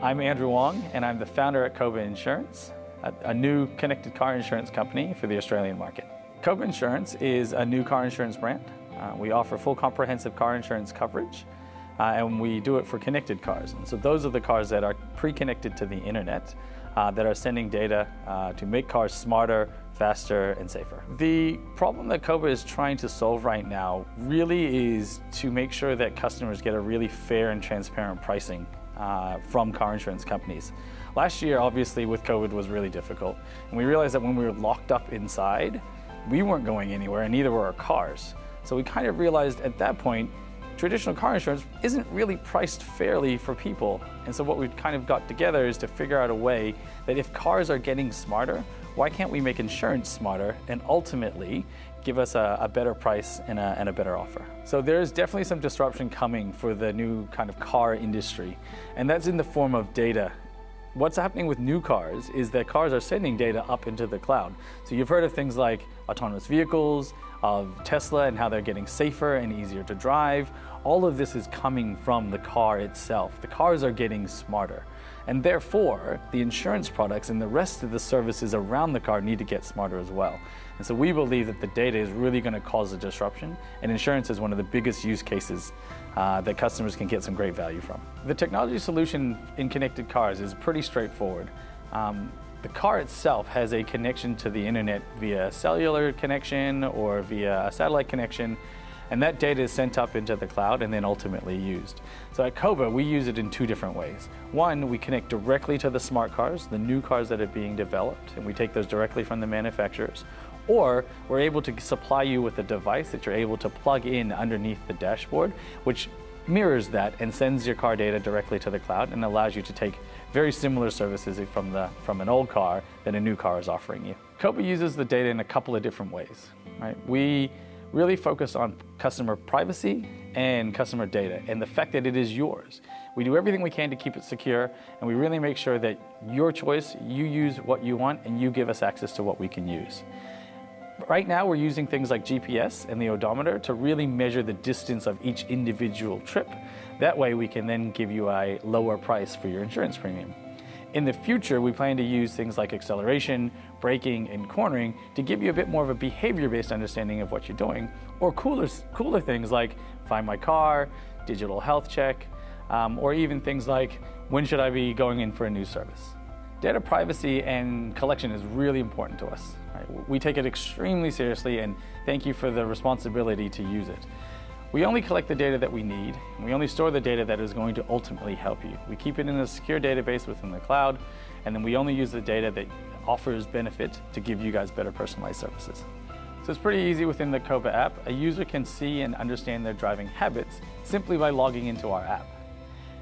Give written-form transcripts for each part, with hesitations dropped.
I'm Andrew Wong, and I'm the founder at KOBA Insurance, a new connected car insurance company for the Australian market. KOBA Insurance is a new car insurance brand. We offer full comprehensive car insurance coverage, and we do it for connected cars. And so those are the cars that are pre-connected to the internet, that are sending data to make cars smarter, faster, and safer. The problem that KOBA is trying to solve right now really is to make sure that customers get a really fair and transparent pricing from car insurance companies. Last year, obviously, with COVID was really difficult. And we realized that when we were locked up inside, we weren't going anywhere, and neither were our cars. So we kind of realized at that point, traditional car insurance isn't really priced fairly for people. And so what we kind of got together is to figure out a way that if cars are getting smarter, why can't we make insurance smarter and ultimately give us a better price and a better offer? So there's definitely some disruption coming for the new kind of car industry, and that's in the form of data. What's happening with new cars is that cars are sending data up into the cloud. So you've heard of things like autonomous vehicles, of Tesla and how they're getting safer and easier to drive. All of this is coming from the car itself. The cars are getting smarter. And therefore, the insurance products and the rest of the services around the car need to get smarter as well. And so we believe that the data is really going to cause a disruption, and insurance is one of the biggest use cases that customers can get some great value from. The technology solution in connected cars is pretty straightforward. The car itself has a connection to the internet via a cellular connection or via a satellite connection, and that data is sent up into the cloud and then ultimately used. So at KOBA, we use it in two different ways. One, we connect directly to the smart cars, the new cars that are being developed, and we take those directly from the manufacturers. Or we're able to supply you with a device that you're able to plug in underneath the dashboard, which mirrors that and sends your car data directly to the cloud and allows you to take very similar services from an old car that a new car is offering you. KOBA uses the data in a couple of different ways, right? We really focus on customer privacy and customer data and the fact that it is yours. We do everything we can to keep it secure, and we really make sure that your choice, you use what you want, and you give us access to what we can use. Right now, we're using things like GPS and the odometer to really measure the distance of each individual trip. That way, we can then give you a lower price for your insurance premium. In the future, we plan to use things like acceleration, braking, and cornering to give you a bit more of a behavior-based understanding of what you're doing, or cooler things like Find My Car, digital health check, or even things like when should I be going in for a new service. Data privacy and collection is really important to us. Right? We take it extremely seriously, and thank you for the responsibility to use it. We only collect the data that we need, and we only store the data that is going to ultimately help you. We keep it in a secure database within the cloud, and then we only use the data that offers benefit to give you guys better personalized services. So it's pretty easy within the KOBA app. A user can see and understand their driving habits simply by logging into our app.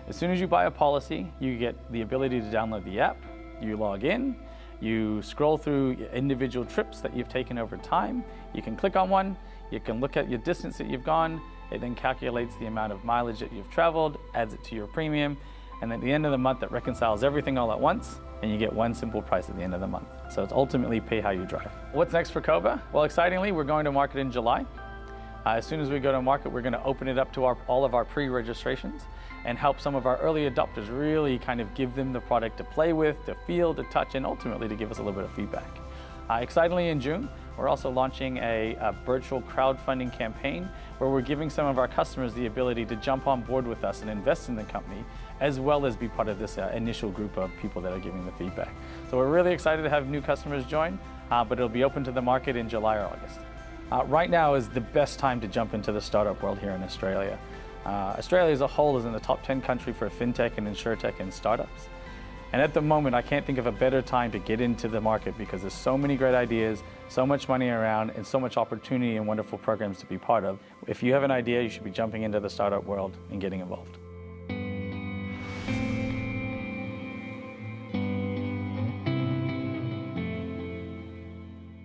As soon as you buy a policy, you get the ability to download the app. You log in, you scroll through individual trips that you've taken over time. You can click on one, you can look at your distance that you've gone. It then calculates the amount of mileage that you've traveled, adds it to your premium, and at the end of the month, it reconciles everything all at once, and you get one simple price at the end of the month. So it's ultimately pay how you drive. What's next for KOBA? Well, excitingly, we're going to market in July. As soon as we go to market, we're going to open it up to all of our pre-registrations and help some of our early adopters really kind of give them the product to play with, to feel, to touch, and ultimately to give us a little bit of feedback. Excitingly, in June, we're also launching a virtual crowdfunding campaign where we're giving some of our customers the ability to jump on board with us and invest in the company, as well as be part of this initial group of people that are giving the feedback. So we're really excited to have new customers join, but it'll be open to the market in July or August. Right now is the best time to jump into the startup world here in Australia. Australia as a whole is in the top 10 country for fintech and insurtech and startups. And at the moment, I can't think of a better time to get into the market because there's so many great ideas, so much money around, and so much opportunity and wonderful programs to be part of. If you have an idea, you should be jumping into the startup world and getting involved.